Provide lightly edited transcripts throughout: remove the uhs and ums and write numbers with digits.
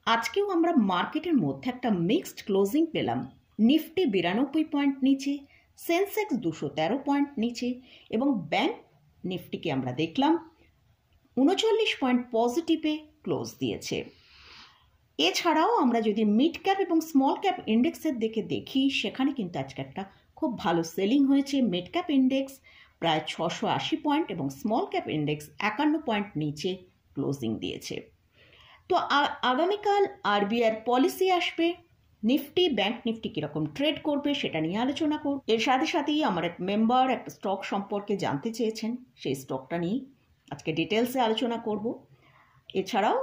আজকেও আমরা মার্কেটের মধ্যে একটা মিক্সড ক্লোজিং পেলাম। নিফটি 92 পয়েন্ট নিচে, সেন্সেক্স 213 পয়েন্ট নিচে এবং ব্যাংক নিফটিকে আমরা দেখলাম 39 পয়েন্ট পজিটিভে ক্লোজ দিয়েছে। এছাড়াও আমরা যদি মিড ক্যাপ এবং স্মল ক্যাপ ইন্ডেক্সের দিকে দেখি, সেখানে কিন্তু আজকে একটা খুব ভালো সেলিং হয়েছে। মিড ক্যাপ ইন্ডেক্স প্রায় 680 পয়েন্ট এবং স্মল ক্যাপ ইন্ডেক্স 51 পয়েন্ট নিচে ক্লোজিং দিয়েছে। তো আগামীকাল আরবিআই পলিসি আসবে, নিফটি ব্যাংক নিফটি কীরকম ট্রেড করবে সেটা নিয়ে আলোচনা করব। এর সাথে সাথেই আমার এক মেম্বার একটা স্টক সম্পর্কে জানতে চেয়েছেন, সেই স্টকটা নিয়ে আজকে ডিটেলসে আলোচনা করব। এছাড়াও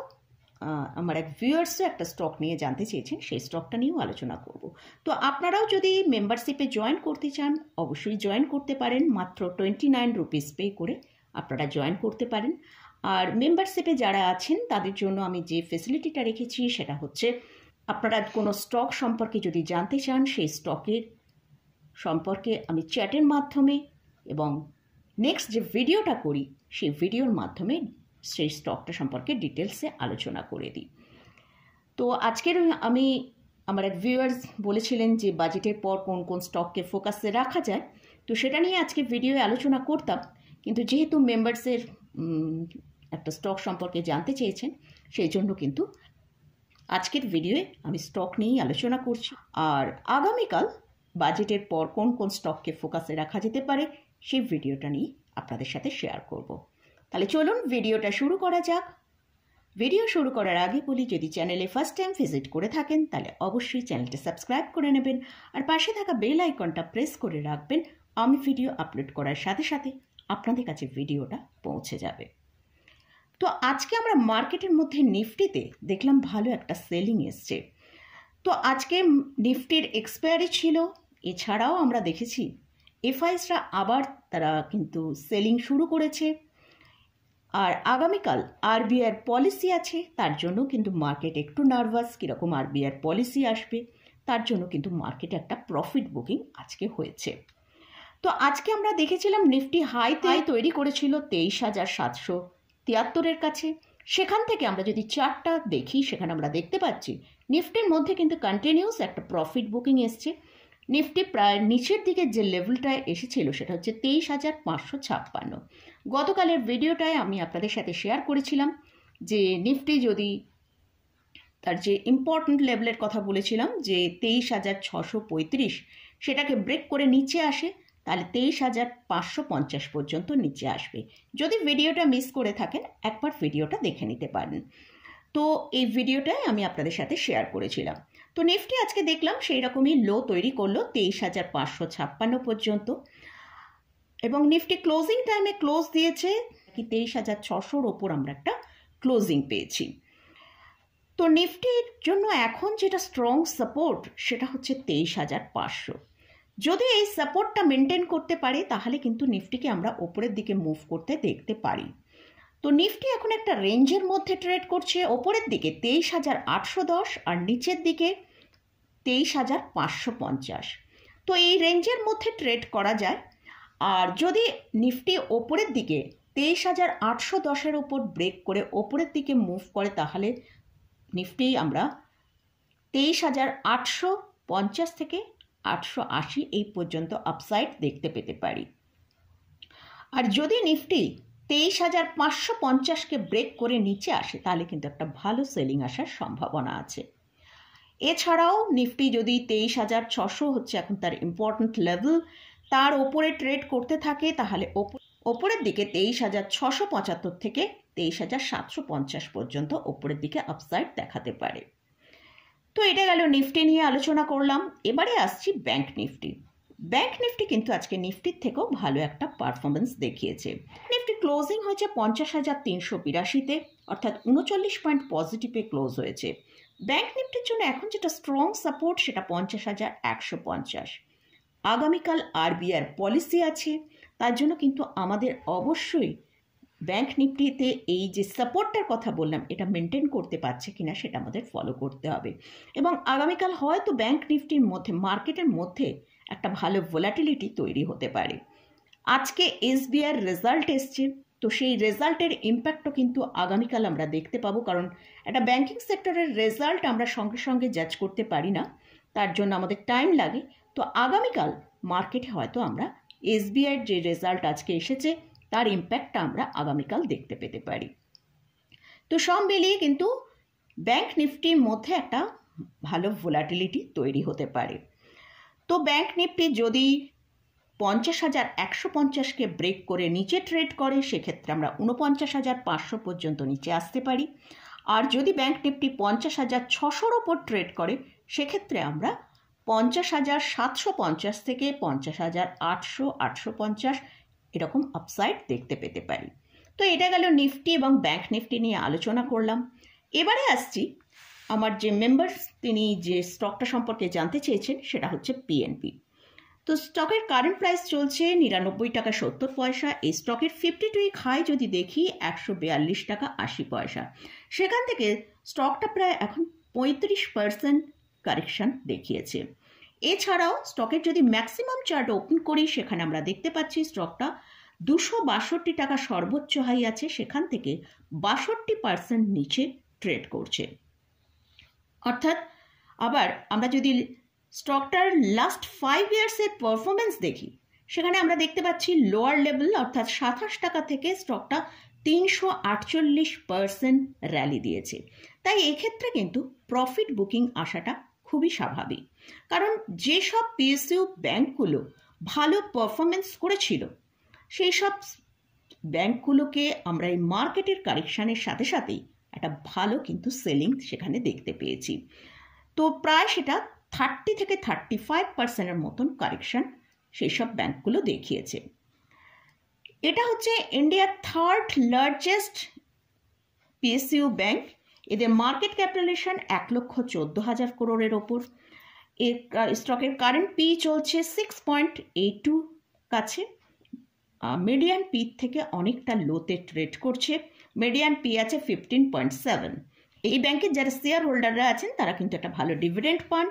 আমার এক ভিউয়ার্সও একটা স্টক নিয়ে জানতে চেয়েছেন, সেই স্টকটা নিয়েও আলোচনা করব। তো আপনারাও যদি মেম্বারশিপে জয়েন করতে চান অবশ্যই জয়েন করতে পারেন। মাত্র 29 রুপিস পে করে আপনারা জয়েন করতে পারেন। আর মেম্বারশিপে যারা আছেন তাদের জন্য আমি যে ফেসিলিটিটা রেখেছি সেটা হচ্ছে, আপনারা কোনো স্টক সম্পর্কে যদি জানতে চান, সেই স্টকের সম্পর্কে আমি চ্যাটের মাধ্যমে এবং নেক্সট যে ভিডিওটা করি সেই ভিডিওর মাধ্যমে সেই স্টকটা সম্পর্কে ডিটেলসে আলোচনা করে দিই। তো আজকের আমার এক ভিউয়ার্স বলেছিলেন যে বাজেটের পর কোন কোন স্টককে ফোকাসে রাখা যায়, তো সেটা নিয়ে আজকে ভিডিওয়ে আলোচনা করতাম, কিন্তু যেহেতু মেম্বার্সের একটা স্টক সম্পর্কে জানতে চেয়েছেন, সেই জন্য কিন্তু আজকের ভিডিওয়ে আমি স্টক নিয়েই আলোচনা করছি। আর আগামীকাল বাজেটের পর কোন কোন স্টককে ফোকাসে রাখা যেতে পারে সেই ভিডিওটা নিয়ে আপনাদের সাথে শেয়ার করব। তাহলে চলুন ভিডিওটা শুরু করা যাক। ভিডিও শুরু করার আগে বলি, যদি চ্যানেলে ফার্স্ট টাইম ভিজিট করে থাকেন তাহলে অবশ্যই চ্যানেলটা সাবস্ক্রাইব করে নেবেন আর পাশে থাকা বেল আইকনটা প্রেস করে রাখবেন। আমি ভিডিও আপলোড করার সাথে সাথে আপনাদের কাছে ভিডিওটা পৌঁছে যাবে। তো আজকে আমরা মার্কেটের মধ্যে নিফটিতে দেখলাম ভালো একটা সেলিং এসছে। তো আজকে নিফটির এক্সপায়ারি ছিল। এছাড়াও আমরা দেখেছি এফআইসরা আবার তারা কিন্তু সেলিং শুরু করেছে। আর আগামীকাল আরবিআই পলিসি আছে, তার জন্য কিন্তু মার্কেট একটু নার্ভাস, কীরকম আরবিআই পলিসি আসবে তার জন্য কিন্তু মার্কেটে একটা প্রফিট বুকিং আজকে হয়েছে। তো আজকে আমরা দেখেছিলাম নিফটি হাই তৈরি করেছিল 23,773-এর কাছে। সেখান থেকে আমরা যদি চার্টটা দেখি, সেখানে আমরা দেখতে পাচ্ছি নিফটির মধ্যে কিন্তু কন্টিনিউস একটা প্রফিট বুকিং এসছে। নিফটি প্রায় নিচের দিকে যে লেভেলটায় এসেছিল সেটা হচ্ছে 23,556। গতকালের ভিডিওটায় আমি আপনাদের সাথে শেয়ার করেছিলাম যে নিফটি যদি তার যে ইম্পর্ট্যান্ট লেভেলের কথা বলেছিলাম যে 23,635 সেটাকে ব্রেক করে নিচে আসে, তাহলে 23,550 পর্যন্ত নিচে আসবে। যদি ভিডিওটা মিস করে থাকেন একবার ভিডিওটা দেখে নিতে পারেন। তো এই ভিডিওটাই আমি আপনাদের সাথে শেয়ার করেছিলাম। তো নিফটি আজকে দেখলাম সেই রকমই লো তৈরি করলো 23,556 পর্যন্ত এবং নিফটি ক্লোজিং টাইমে ক্লোজ দিয়েছে 23,600-র ওপর আমরা একটা ক্লোজিং পেয়েছি। তো নিফটির জন্য এখন যেটা স্ট্রং সাপোর্ট সেটা হচ্ছে 23,500। যদি এই সাপোর্টটা মেনটেন করতে পারে তাহলে কিন্তু নিফটিকে আমরা ওপরের দিকে মুভ করতে দেখতে পারি। তো নিফটি এখন একটা রেঞ্জের মধ্যে ট্রেড করছে, ওপরের দিকে 23,810 আর নিচের দিকে 23,550। তো এই রেঞ্জের মধ্যে ট্রেড করা যায়। আর যদি নিফটি ওপরের দিকে 23,810-এর ওপর ব্রেক করে ওপরের দিকে মুভ করে তাহলে নিফটি আমরা 23,850 থেকে 880 এই পর্যন্ত আপসাইড দেখতে পেতে পারি। আর যদি নিফটি 23,550-কে ব্রেক করে নিচে আসে তাহলে কিন্তু একটা ভালো সেলিং আসার সম্ভাবনা আছে। এছাড়াও নিফটি যদি 23,600 হচ্ছে এখন তার ইম্পর্ট্যান্ট লেভেল, তার ওপরে ট্রেড করতে থাকে তাহলে ওপরের দিকে 23,675 থেকে 23,750 পর্যন্ত ওপরের দিকে আপসাইড দেখাতে পারে। তো এটা গেল নিফটি নিয়ে আলোচনা করলাম। এবারে আসছি ব্যাংক নিফটি। ব্যাংক নিফটি কিন্তু আজকে নিফটির থেকেও ভালো একটা পারফরমেন্স দেখিয়েছে। নিফটি ক্লোজিং হয়েছে 50,382-তে, অর্থাৎ 39 পয়েন্ট পজিটিভে ক্লোজ হয়েছে। ব্যাংক নিফটির জন্য এখন যেটা স্ট্রং সাপোর্ট সেটা 50,150। আগামীকাল আরবিআই পলিসি আছে, তার জন্য কিন্তু আমাদের অবশ্যই ব্যাংক নিফটিতে এই যে সাপোর্টটার কথা বললাম এটা মেনটেন করতে পারছে কিনা সেটা আমাদের ফলো করতে হবে। এবং আগামীকাল হয়তো ব্যাংক নিফটির মধ্যে মার্কেটের মধ্যে একটা ভালো ভোলাটিলিটি তৈরি হতে পারে। আজকে এসবিআইয়ের রেজাল্ট এসছে, তো সেই রেজাল্টের ইম্প্যাক্টও কিন্তু আগামীকাল আমরা দেখতে পাবো, কারণ একটা ব্যাংকিং সেক্টরের রেজাল্ট আমরা সঙ্গে সঙ্গে জাজ করতে পারি না, তার জন্য আমাদের টাইম লাগে। তো আগামীকাল মার্কেটে হয়তো আমরা এসবিআইয়ের যে রেজাল্ট আজকে এসেছে তার ইম্প্যাক্টটা আমরা আগামীকাল দেখতে পেতে পারি। তো সব মিলিয়ে কিন্তু ব্যাংক নিফটির মধ্যে একটা ভালো ভোলাটিলিটি তৈরি হতে পারে। তো ব্যাংক নিফটি যদি 50,150কে ব্রেক করে নিচে ট্রেড করে সেক্ষেত্রে আমরা 49,500 পর্যন্ত নিচে আসতে পারি। আর যদি ব্যাংক নিফটি 50,600-র ওপর ট্রেড করে সেক্ষেত্রে আমরা 50,750 থেকে 50,800-850 এরকম আপসাইড দেখতে পেতে পারি। তো এটা গেল নিফটি এবং ব্যাংক নিফটি নিয়ে আলোচনা করলাম। এবারে আসছি আমার যে মেম্বার্স তিনি যে স্টকটা সম্পর্কে জানতে চেয়েছেন, সেটা হচ্ছে পিএনবি। তো স্টকের কারেন্ট প্রাইস চলছে 99 টাকা 70 পয়সা। এই স্টকের 52 উইক হাই যদি দেখি 142 টাকা 80 পয়সা। সেখান থেকে স্টকটা প্রায় এখন 35% কারেকশন দেখিয়েছে। এছাড়াও স্টকের যদি ম্যাক্সিমাম চার্ট ওপেন করি সেখানে আমরা দেখতে পাচ্ছি স্টকটা 262 টাকা সর্বোচ্চ হাই আছে, সেখান থেকে 62% নিচে ট্রেড করছে। অর্থাৎ আবার আমরা যদি স্টকটার লাস্ট 5 ইয়ার্সের পারফরমেন্স দেখি সেখানে আমরা দেখতে পাচ্ছি লোয়ার লেভেল অর্থাৎ 27 টাকা থেকে স্টকটা 348% র্যালি দিয়েছে। তাই এক্ষেত্রে কিন্তু প্রফিট বুকিং আসাটা খুবই স্বাভাবিক, কারণ যেসব পিএসইউ ব্যাংকগুলো ভালো পারফরমেন্স করেছিল সেই সব ব্যাংকগুলোকে আমরা এই মার্কেটের কারেকশানের সাথে সাথেই একটা ভালো কিন্তু সেলিং সেখানে দেখতে পেয়েছি। তো প্রায় সেটা 30 থেকে 35%-এর মতন কারেকশন সেই সব ব্যাংকগুলো দেখিয়েছে। এটা হচ্ছে ইন্ডিয়ার 3rd লার্জেস্ট পিএসইউ ব্যাংক। এদের মার্কেট ক্যাপিটালাইজেশন 1,14,000 করোড়ের ওপর। এর স্টকের কারেন্ট পি চলছে 6.82 কাছে। মিডিয়ান পি থেকে অনেকটা লোতে ট্রেড করছে। মিডিয়ান পি আছে 15.7। এই ব্যাংকের যারা শেয়ার হোল্ডাররা আছেন তারা কিন্তু একটা ভালো ডিভিডেন্ড পান।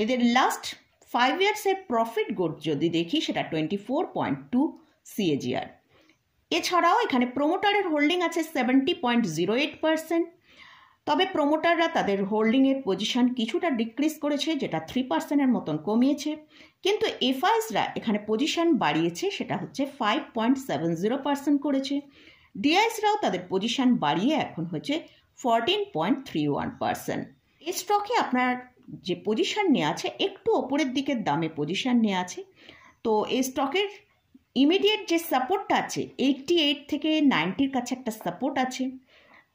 এদের লাস্ট 5 ইয়ার্সের প্রফিট গ্রোথ যদি দেখি সেটা 24.2 CAGR। এছাড়াও এখানে প্রোমোটারের হোল্ডিং আছে 70.08%। তবে প্রোমোটাররা তাদের হোল্ডিংয়ের পজিশন কিছুটা ডিক্রিজ করেছে, যেটা 3%-এর মতন কমিয়েছে। কিন্তু এফআইসরা এখানে পজিশন বাড়িয়েছে, সেটা হচ্ছে 5.70% করেছে। ডিআইসরাও তাদের পজিশন বাড়িয়ে এখন হচ্ছে 14.31%। এই স্টকে আপনার যে পজিশন নেওয়া আছে একটু ওপরের দিকের দামে পজিশন নেওয়া আছে। তো এই স্টকের ইমিডিয়েট যে সাপোর্টটা আছে 88 থেকে 90-র কাছে একটা সাপোর্ট আছে।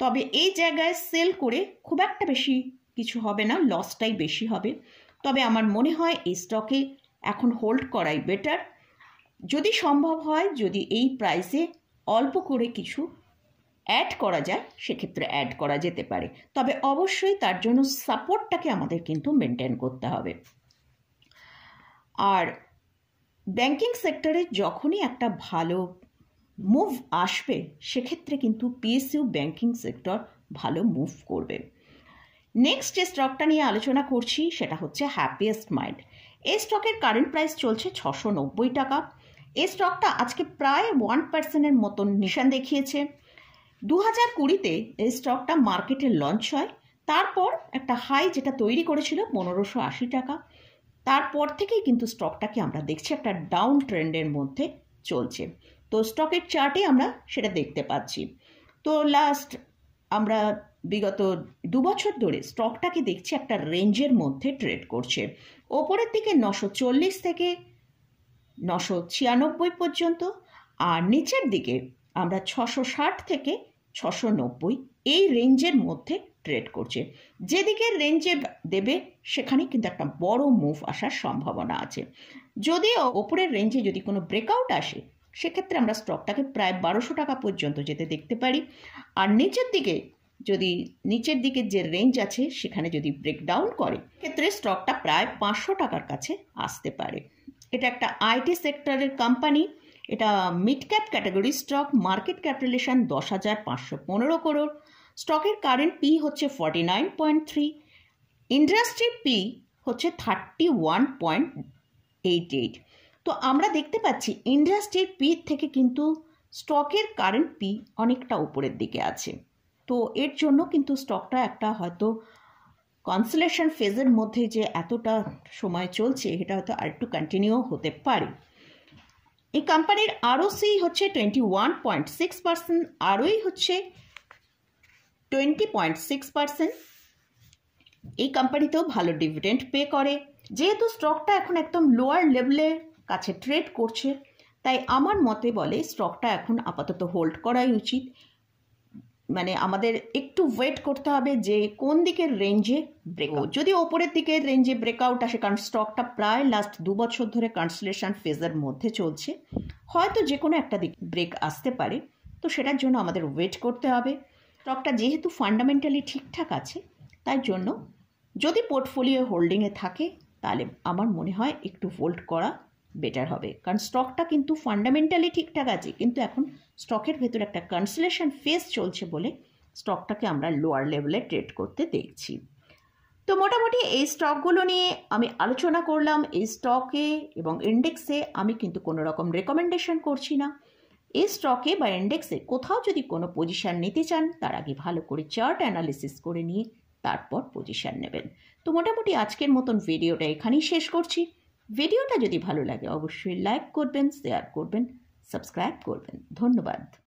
তবে এই জায়গায় সেল করে খুব একটা বেশি কিছু হবে না, লসটাই বেশি হবে। তবে আমার মনে হয় এই স্টকে এখন হোল্ড করাই বেটার। যদি সম্ভব হয়, যদি এই প্রাইসে অল্প করে কিছু অ্যাড করা যায় সেক্ষেত্রে অ্যাড করা যেতে পারে। তবে অবশ্যই তার জন্য সাপোর্টটাকে আমাদের কিন্তু মেনটেন করতে হবে। আর ব্যাংকিং সেক্টরে যখনই একটা ভালো মুভ আসবে সেক্ষেত্রে কিন্তু পিএসইউ ব্যাংকিং সেক্টর ভালো মুভ করবে। নেক্সট যে স্টকটা নিয়ে আলোচনা করছি সেটা হচ্ছে হ্যাপিয়েস্ট মাইন্ড। এই স্টকের কারেন্ট প্রাইস চলছে 690 টাকা। এই স্টকটা আজকে প্রায় 1%-এর মতন নিশান দেখিয়েছে। 2020-তে এই স্টকটা মার্কেটে লঞ্চ হয়, তারপর একটা হাই যেটা তৈরি করেছিল 1580 টাকা। তারপর থেকেই কিন্তু স্টকটাকে আমরা দেখছি একটা ডাউন ট্রেন্ডের মধ্যে চলছে। তো স্টকের চার্টে আমরা সেটা দেখতে পাচ্ছি। তো লাস্ট আমরা বিগত 2 বছর ধরে স্টকটাকে দেখছি একটা রেঞ্জের মধ্যে ট্রেড করছে। ওপরের দিকে 940 থেকে 996 পর্যন্ত, আর নিচের দিকে আমরা 660 থেকে 690 এই রেঞ্জের মধ্যে ট্রেড করছে। যেদিকে রেঞ্জে দেবে সেখানে কিন্তু একটা বড় মুভ আসার সম্ভাবনা আছে। যদিও ওপরের রেঞ্জে যদি কোনো ব্রেকআউট আসে সেক্ষেত্রে আমরা স্টকটাকে প্রায় 1200 টাকা পর্যন্ত যেতে দেখতে পারি। আর নিচের দিকে যে রেঞ্জ আছে সেখানে যদি ব্রেকডাউন করে ক্ষেত্রে স্টকটা প্রায় 500 টাকার কাছে আসতে পারে। এটা একটা আইটি সেক্টরের কোম্পানি। এটা mid cap category stock. Market capitalisation 10,515 crore. স্টকের কারেন্ট পি হচ্ছে 49.3। ইন্ডাস্ট্রি পি হচ্ছে 31.88। তো আমরা দেখতে পাচ্ছি ইন্ডাস্ট্রির পি থেকে কিন্তু স্টকের কারেন্ট পি অনেকটা উপরের দিকে আছে। তো এর জন্য কিন্তু স্টকটা একটা হয়তো কনসোলেশন ফেজের মধ্যে যে এতটা সময় চলছে এটা হয়তো আরেকটু কন্টিনিউ হতে পারে। এই কোম্পানির আরওসি হচ্ছে 21.6%, আরওই হচ্ছে 20.6%। এই কোম্পানিতেও ভালো ডিভিডেন্ড পে করে। যেহেতু স্টকটা এখন একদম লোয়ার লেভেলের কাছে ট্রেড করছে, তাই আমার মতে বলে স্টকটা এখন আপাতত হোল্ড করাই উচিত। মানে আমাদের একটু ওয়েট করতে হবে যে কোন দিকের রেঞ্জে ব্রেকআউট, যদি ওপরের দিকের রেঞ্জে ব্রেকআউট আসে, কারণ স্টকটা প্রায় লাস্ট 2 বছর ধরে কনসোলেশন ফেজের মধ্যে চলছে, হয়তো যে কোনো একটা দিক ব্রেক আসতে পারে। তো সেটার জন্য আমাদের ওয়েট করতে হবে। স্টকটা যেহেতু ফান্ডামেন্টালি ঠিকঠাক আছে, তাই জন্য যদি পোর্টফোলিও হোল্ডিংয়ে থাকে তাহলে আমার মনে হয় একটু হোল্ড করা বেটার হবে, কারণ স্টকটা কিন্তু ফান্ডামেন্টালি ঠিকঠাক আছে, কিন্তু এখন স্টকের ভেতর একটা কনসোলেশন ফেজ চলছে বলে স্টকটাকে আমরা লোয়ার লেভেলে ট্রেড করতে দেখছি। তো মোটামুটি এই স্টকগুলো নিয়ে আমি আলোচনা করলাম। এই স্টকে এবং ইন্ডেক্সে আমি কিন্তু কোনো রকম রেকমেন্ডেশন করছি না। এই স্টকে বা ইন্ডেক্সে কোথাও যদি কোনো পজিশন নিতে চান, তার আগে ভালো করে চার্ট অ্যানালিসিস করে নিয়ে তারপর পজিশন নেবেন। তো মোটামুটি আজকের মতন ভিডিওটা এখানেই শেষ করছি। ভিডিওটা যদি ভালো লাগে অবশ্যই লাইক করবেন, শেয়ার করবেন, সাবস্ক্রাইব করবেন। ধন্যবাদ।